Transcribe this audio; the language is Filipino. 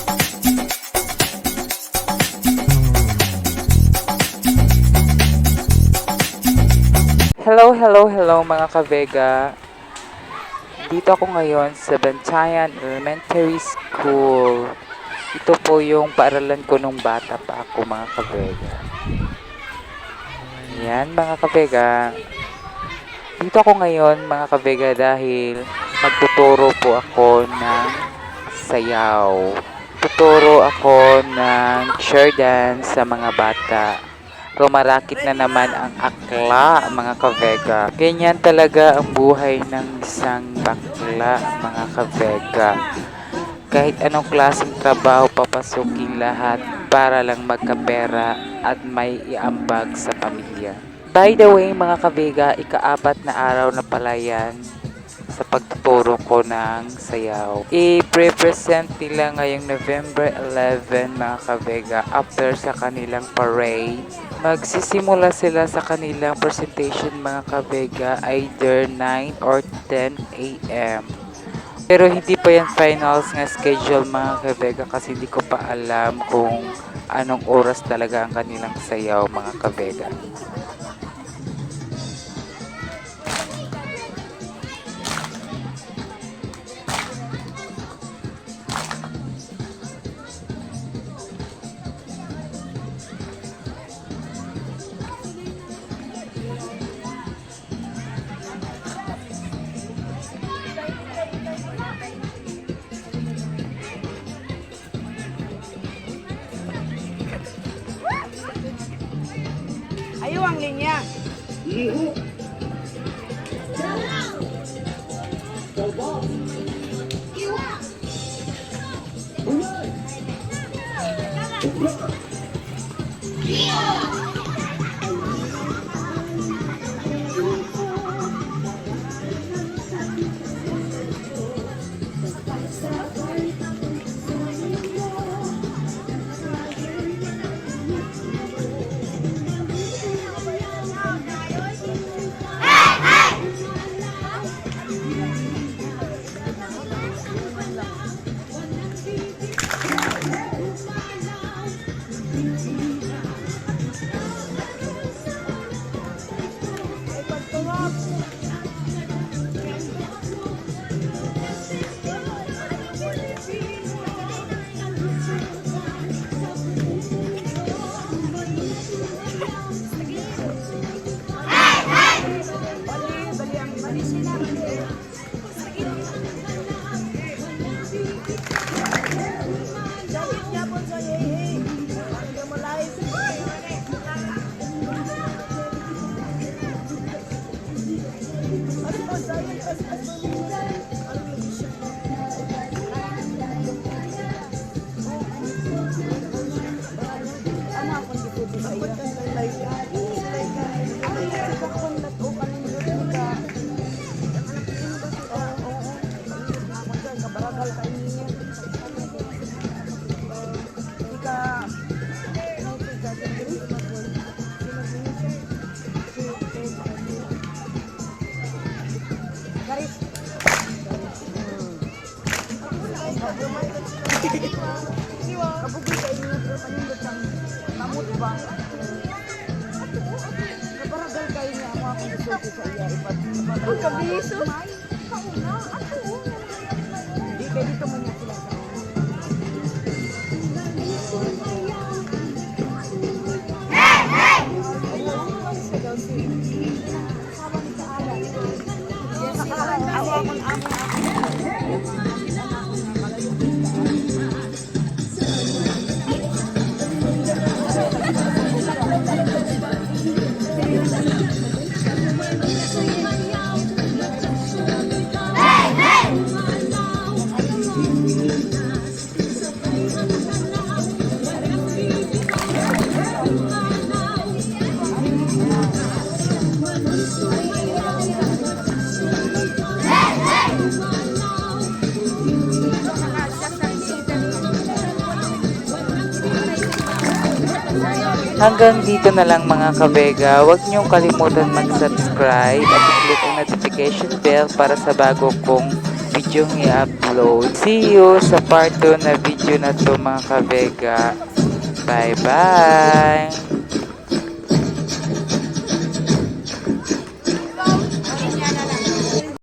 Hello, hello, hello mga ka-Vega. Dito ako ngayon sa Bantayan Elementary School. Ito po yung paaralan ko nung bata pa ako mga ka-Vega. Yan mga ka-Vega. Dito ako ngayon mga ka-Vega dahil magtuturo po ako ng sayaw. Tuturo ako ng chair dance sa mga bata. Rumarakit na naman ang akla, mga ka-Vega. Ganyan talaga ang buhay ng isang bakla, mga ka-Vega. Kahit anong klaseng trabaho, papasukin lahat para lang magkapera at may iambag sa pamilya. By the way, mga ka-Vega, ika-4 na araw na pala yan sa pagtuturo ko ng sayaw. I-present nila ngayong November 11 mga ka-Vega after sa kanilang parade. Magsisimula sila sa kanilang presentation mga ka-Vega either 9 or 10 a.m. Pero hindi pa yan finals nga schedule mga ka-Vega kasi hindi ko pa alam kung anong oras talaga ang kanilang sayaw mga ka-Vega. Ayaw ang linya. Kabugoy sa inyo pero panindot ang mamut ba? Kaparagal kayo niya ako akong gusto ko sa iya ipat. Uy, kabiso? Kauna, ako. Hindi, kaya dito mo niya sila sa Ako akong amo. Hanggang dito na lang mga ka-Vega. Huwag niyong kalimutan mag-subscribe at i-click ang notification bell para sa bago kong video i-upload. See you sa part 2 na video na to mga kabega. Bye-bye!